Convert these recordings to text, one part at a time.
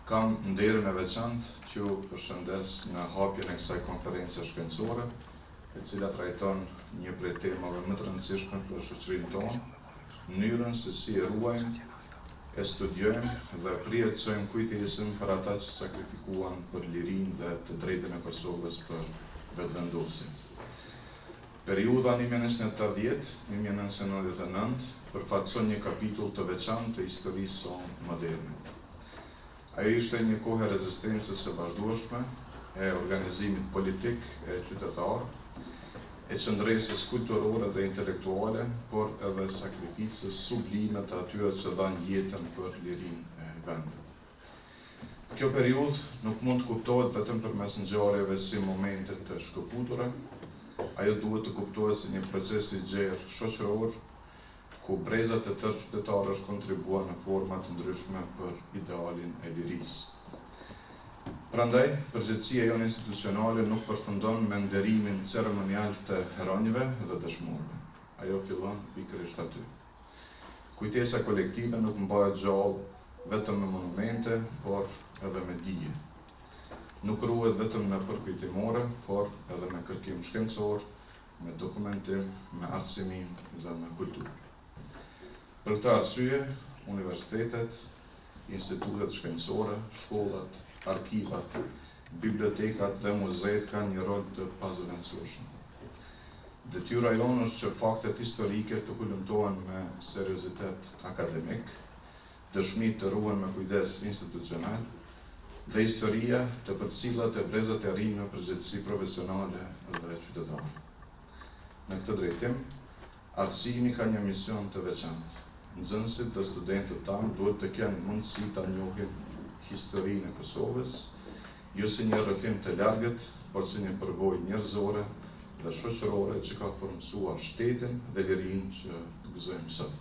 Kam nderin e veçantë që ju përshëndes në hapjen e kësaj konference shkencore, e cila trajton një prej temave më të rëndësishme për shoqërinë tonë, mënyrën se si e ruajmë, e studiojmë dhe përjetësojmë kujtesën për ata që sakrifikuan për lirinë dhe të drejtën e Kosovës për vetëvendosje. Periudha 1980-1999 përfaqëson një kapitull të veçantë të historisë sonë moderne. Ajo ishte një kohë e rezistencës së vazhdueshme, e organizimit politik e qytetar, e qëndresës kulturore dhe intelektuale, por edhe sakrificës sublime të atyre që dhanë jetën për lirinë e vendit. Kjo periudhë nuk mund të kuptohet vetëm përmes ngjarjeve si momente të shkëputura, ajo duhet të kuptohet si një proces i gjerë shoqëror, ku brezat të tërë qytetarësh kontribuan në forma të ndryshme për idealin e lirisë. Prandaj, përgjegjësia jonë institucionale nuk përfundon me nderimin ceremonial të heronjve dhe dëshmorëve. Ajo fillon pikërisht aty. Kujtesa kolektive nuk mbahet gjallë vetëm me monumente, por edhe me dije. Nuk ruhet vetëm në përkujtimore, por edhe me kërkim shkencor, me dokumentim, me arsimim dhe me kulturë. Për këtë arsye, universitetet, institutet shkencore, shkollat, arkivat, bibliotekat dhe muzeet kanë një rol të pazëvendësueshëm. Detyra jonë është që faktet historike të hulumtohen me seriozitet akademik, dëshmitë të ruhen me kujdes institucional, dhe historia të përcillet e brezat e rinj në përgjegjësi profesionale dhe qytetare. Në këtë drejtim, arsimi ka një mision të veçantë. Nxënësit dhe studentët tanë duhet të kenë mundësi ta njohin historinë e Kosovës, jo si një rrëfim të largët, por si një përvojë njerëzore dhe shoqërore që ka formsuar shtetin dhe lirinë që gëzojmë sot.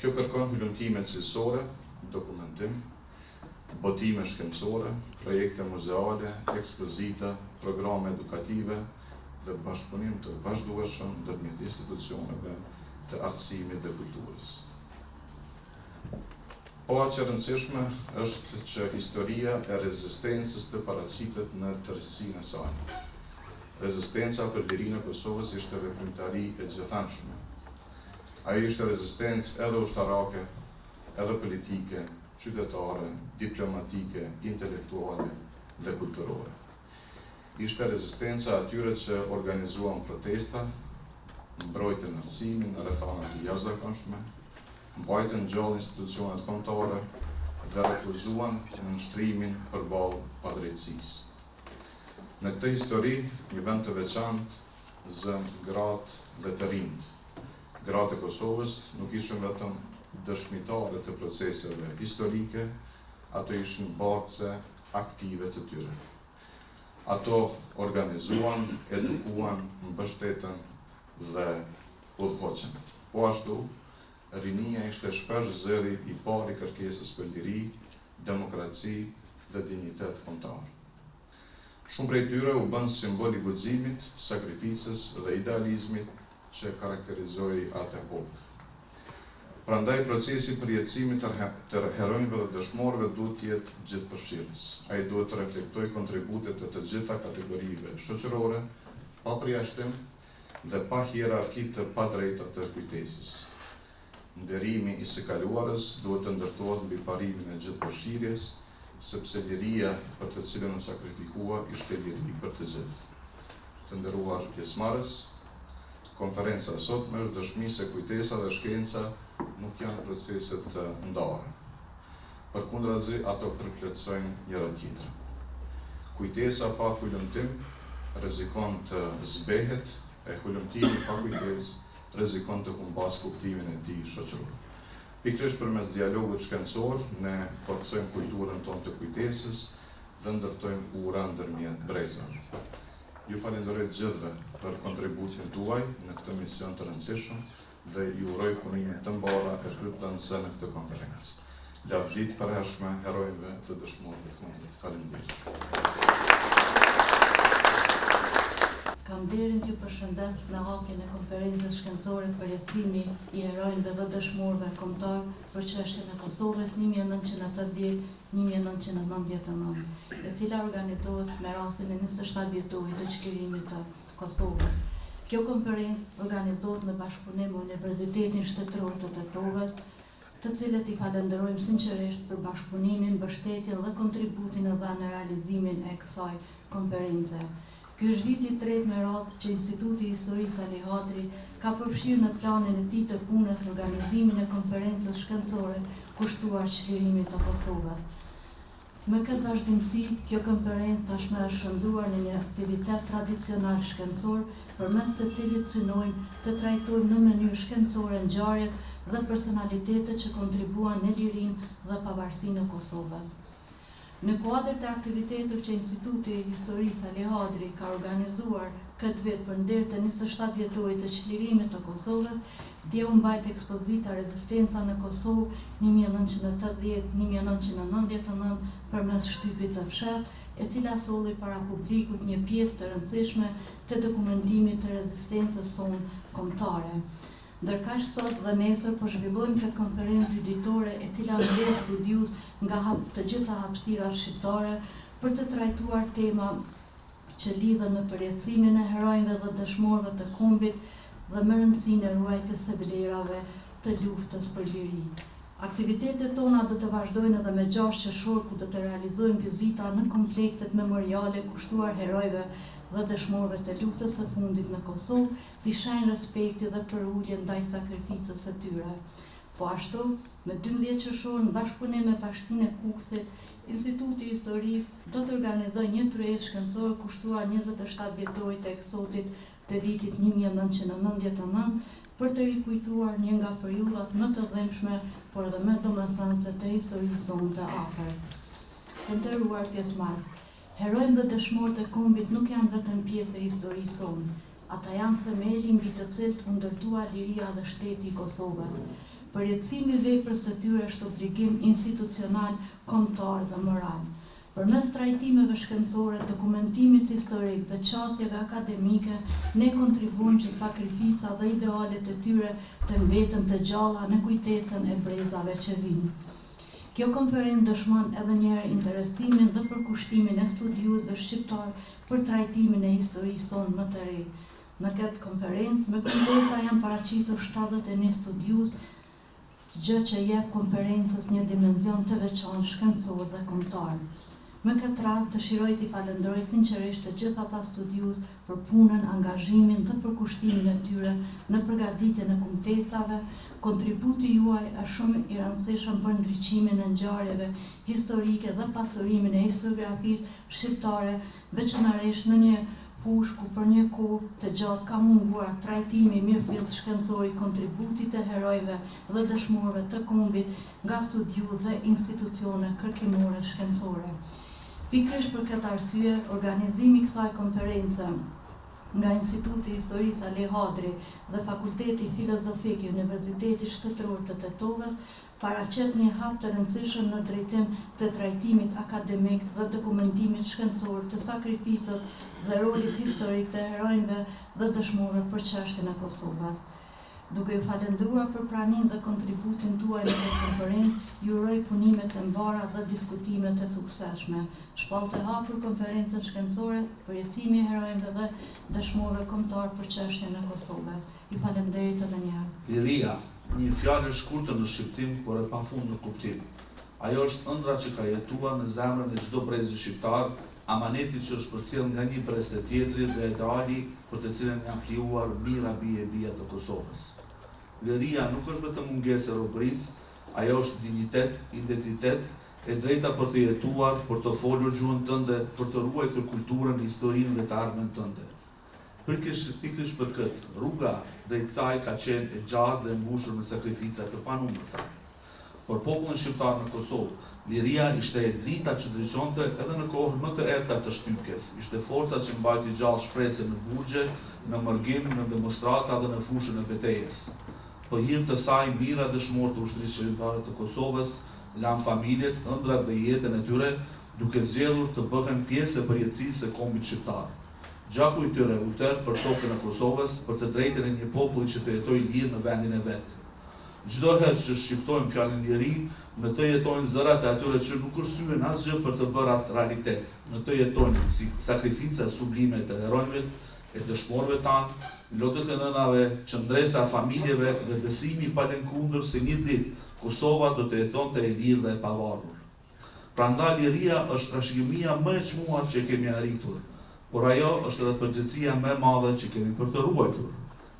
Kjo kërkon hulumtime cilësore, dokumentim, botime shkencore, projekte muzeale, ekspozita, programe edukative dhe bashkëpunim të vazhdueshëm ndërmjet institucioneve të arsimit dhe kulturës. Po aq e rëndësishme është që historia e rezistencës të paraqitet në tërësinë e saj. Rezistenca për lirinë e Kosovës ishte veprimtari e gjithanshme. Ajo ishte rezistencë edhe ushtarake, edhe politike, qytetare, diplomatike, intelektuale dhe kulturore. Ishte rezistenca atyre që organizuan protesta, mbrojtën arsimin në rrethana të jashtëzakonshme, mbajtën gjallë institucionet kombëtare dhe refuzuan nënshtrimin përballë padrejtësisë. Në këtë histori, një vend të veçantë zën gratë dhe të rinjt. Gratë e Kosovës nuk ishin vetëm dëshmitare të proceseve historike, ato ishin bartëse aktive të tyre. Ato organizuan, edukuan, mbështetën dhe udhëhoqen. Po ashtu, rinia ishte shpesh zëri i parë i kërkesës për liri, demokraci dhe dinjitet kombëtar. Shumë prej tyre u bën simbol i guximit, sakrificës dhe idealizmit që karakterizoi atë epokë. Prandaj procesi i përjetësimit të heronjve dhe dëshmorëve duhet të jetë gjithëpërfshirës. Ai duhet të reflektojë kontributet e të gjitha kategorive shoqërore, pa përjashtim dhe pa hierarki të padrejta të kujtesës. Nderimi i së kaluarës duhet të ndërtohet mbi parimin e gjithëpërfshirjes, sepse liria për të cilën u sakrifikua ishte liri për të gjithë. Të nderuar pjesëmarrës, konferenca sotme është dëshmi se kujtesa dhe shkenca nuk janë procese të ndara. Përkundrazi, ato përplotësojnë njëra tjetrën. Kujtesa pa hulumtim rrezikon të zbehet, e hulumtimi pa kujtesë rrezikon të humbas kuptimin e tij shoqëror. Pikërisht përmes dialogut shkencor, ne forcojmë kulturën tonë të kujtesës dhe ndërtojmë ura ndërmjet brezave. Ju falenderoj gjithëve për kontributin tuaj në këtë mision të rëndësishëm dhe ju uroj punime të mbara e frytëndëse në këtë konferencë. Lavdit përhershme heronjve të dëshmorëve të fundit. Faleminderit. Kam derin t'ju përshëndet në hapjen e konferencës shkencore për jetësimi i herojnëve dhe dëshmorëve kombëtar për çështjen e Kosovës 1980-1999, e cila organizohet me rastin e 27 vjetorit të çlirimit të Kosovës. Kjo konferencë organizohet në bashkëpunim me Universitetin Shtetëror të Tetovës, të cilët i falenderojmë sinqerisht për bashkëpunimin, mbështetjen dhe kontributin e dhënë në realizimin e kësaj konference. Ky është viti i tretë me radhë që Instituti i Historisë Ali Hadri ka përfshirë në planin e tij të punës organizimin e konferencës shkencore kushtuar çlirimit të Kosovës. Me këtë vazhdimsi, kjo konferencë tashmë është shëndruar në një aktivitet tradicional shkencor, përmes të cilit synojmë të trajtojmë në mënyrë shkencore ngjarjet dhe personalitetet që kontribuan në lirinë dhe pavarësinë e Kosovës. Në kuadër të aktiviteteve që Instituti i Historisë Ali Hadri ka organizuar këtë vit për nder të 27 vjetorit të çlirimit të Kosovës, dje u mbajt ekspozita Rezistenca në Kosovë 1980-1999 përmes shtypit të fshat, e cila solli para publikut një pjesë të rëndësishme të dokumentimit të rezistencës sonë kombëtare. Ndërkaq sot dhe nesër po zhvillojmë këtë konferencë ditore e cila mbledh studius nga të gjitha hapësirat shqiptare për të trajtuar tema që lidhen me përjetësimin e heronjve dhe dëshmorëve të kombit dhe me rëndësinë e ruajtjes së vlerave të luftës për liri. Aktivitetet tona do të vazhdojnë edhe me 6 qershor, ku do të realizojmë vizita në komplekset memoriale kushtuar herojve dhe dëshmorëve të luftës së fundit në Kosovë, si shenjë respekti dhe përulje ndaj sakrificës së tyre. Po ashtu, me 12 qershor në bashkëpunim me Bashkinë e Kukësit, Instituti Historik do të organizojë një tryezë shkencore kushtuar 27 vjetorit të eksotit të vitit 1999 për të rikujtuar një nga periudhat më të dhimbshme, por edhe më domethënëse të historisë sonë të afërt. Të nderuar pjesëmarrës, herojnë dhe dëshmorët e kombit nuk janë vetëm pjesë e historisë sonë, ata janë themeli mbi të cilët u ndërtua liria dhe shteti i Kosovës. Përjetësimi i veprës së tyre është obligim institucional, kombëtar dhe moral. Përmes trajtimeve shkencore, dokumentimit historik dhe qasjeve akademike, ne kontribuojmë që sakrifica dhe idealet e tyre të mbeten të gjalla në kujtesën e brezave që vinë. Kjo konferencë dëshmon edhe njëherë interesimin dhe përkushtimin e studiuesve shqiptar për trajtimin e historisë sonë më të re. Në këtë konferencë, me konferenca janë paraqitur 71 studiues, gjë që jep konferencës një dimension të veçantë shkencor dhe kombëtar. Me këtë rast dëshiroj t'i falenderoj sinqerisht të gjithë ata studiues për punën, angazhimin dhe përkushtimin e tyre në përgatitjen e kumtesave. Kontributi juaj është shumë i rëndësishëm për ndriçimin e ngjarjeve historike dhe pasurimin e historiografisë shqiptare, veçanërisht në një fushë ku për një kohë të gjatë ka munguar trajtimi mirëfillt shkencor i kontributit të herojve dhe dëshmorëve të kombit nga studiues dhe institucione kërkimore shkencore. Pikërisht për këtë arsye, organizimi i kësaj konference nga Instituti i Historisë Ali Hadri dhe Fakulteti Filozofik i Universitetit Shtetëror të Tetovës paraqet një hap të rëndësishëm në drejtim të trajtimit akademik dhe dokumentimit shkencor të sakrificës dhe rolit historik të heronjve dhe dëshmorëve për çështjen e Kosovës. Duke ju falendruar për praninë dhe kontributin tuaj në këtë konferencë, ju uroj punime të mbara dhe diskutime të suksesshme. Shpallë të hapur konferencës shkencore, përjetësimi i heronjve dhe dëshmorëve kombëtar për çështjen e Kosovës. Ju falenderoj edhe një herë. Liria, një fjalë e shkurtër në shqiptim, por e pafund në kuptim. Ajo është ëndra që ka jetuar në zemrën e çdo brezi shqiptar, amaneti që është përcjell nga një brez të tjetrit dhe ideali për të cilën janë fliuar mira bie të Kosovës. Liria nuk është vetëm mungesë e robërisë, ajo është dinjitet, identitet, e drejta për të jetuar, për të folur gjuhën tënde, për të ruajtur kulturën, historinë dhe të ardhmen tënde. Pikërisht për këtë, rruga drejt saj ka qenë e gjatë dhe mbushur me sakrifica të panumërta. Për popullin shqiptar në Kosovë, liria ishte e drita që ndriçonte edhe në kohën më të errta të shtypjes, ishte forca që mbajti gjallë shpresën në burgje, në mërgim, në demonstrata dhe në fushën e betejës. Për hir të saj, mira dëshmorë të ushtrisë shqiptare të Kosovës lanë familjet, ëndrat dhe jetën e tyre, duke zgjedhur të bëhen pjesë e përjetësisë së kombit shqiptar. Gjaku i tyre u tërë për tokën e Kosovës, për të drejtën e një populli që të jetojë lirë në vendin e vet. Çdo herë që shqiptojmë fjalën liri, në të jetojnë zërat e atyre që nuk kursyen asgjë për të bërë atë realitet. Në të jetojnë si sakrifica sublime të heronjve, e dëshmorëve tanë, lotët e nënave, qëndresa familjeve dhe besimi pa lënkundër se një ditë Kosova do të jetonte e lirë dhe e pavarur. Prandaj liria është trashëgimia më e çmuar që kemi arritur, por ajo është edhe përgjegjësia më e madhe që kemi për të ruajtur,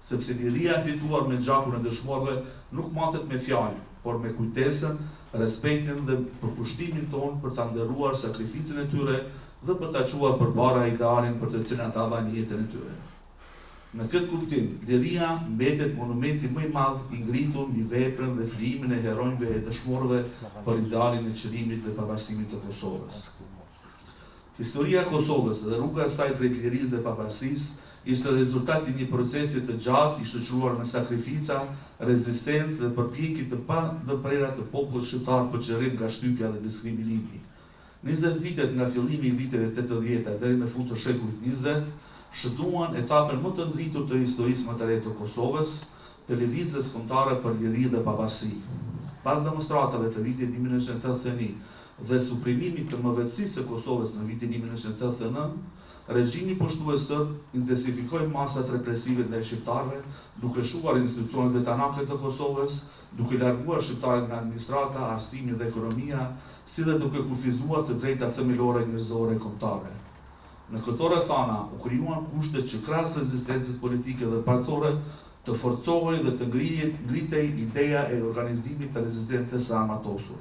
sepse liria e fituar me gjakun e dëshmorëve nuk matet me fjalë, por me kujtesën, respektin dhe përkushtimin tonë për ta nderuar sakrificën e tyre dhe për ta quar përpara idealin për të cilën ata dhanë jetën e tyre. Në këtë kuptim, liria mbetet monumenti më i madh i ngritur mbi veprën dhe flijimin e heronjve e dëshmorëve për idealin e qëllimit dhe pavarësimit të Kosovës. Historia e Kosovës dhe rruga e saj drejt lirisë dhe pavarësisë ishte rezultati i një procesi të gjatë i shoqëruar me sakrifica, rezistencë dhe përpjekje të pandërprera të popullit shqiptar për çrrim nga shtypja dhe diskriminimi. 20 vitet nga fillimi i viteve 80 deri në fund të shekullit 20 shënuan etapën më të ngritur të historisë më të re të Kosovës, të lëvizjes kombëtare për liri dhe pavarësi. Pas demonstratave të vitit 1981 dhe suprimimit të mëvetësisë së Kosovës në vitin 1989, regjimi poshtues serb intensifikoi masat represive ndaj shqiptarëve, duke shuar institucionet vetanake të Kosovës, duke larguar shqiptarët nga administrata, arsimi dhe ekonomia, si dhe duke kufizuar të drejtat themelore njerëzore kombëtare. Në këto rrethana u krijuan kushtet që krahas rezistencës politike dhe paqësore të forcohej dhe të ngritej ideja e organizimit të rezistencës së armatosur.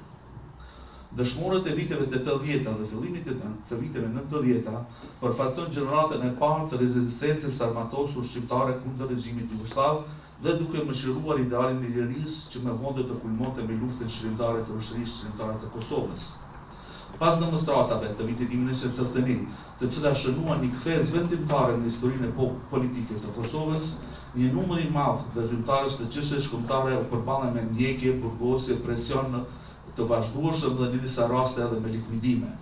Dëshmorët e viteve 80 dhe fillimit të viteve 90 përfaqëson gjeneratën e parë të rezistencës së armatosur shqiptare kundër regjimit jugosllav dhe duke mëshiruar idealin e lirisë që më vonë do të kulmonte me luftën shërimtare të ushtrisë shërimtare të Kosovës. Pas demonstratave të vitit 1981, të cilat shënuan një kthesë vendimtare në historinë e politike të Kosovës, një numër i madh veprimtarësh të çështjes kombëtare u përballen me ndjekje, burgosje, presion të vazhdueshëm dhe në disa raste edhe me likvidime.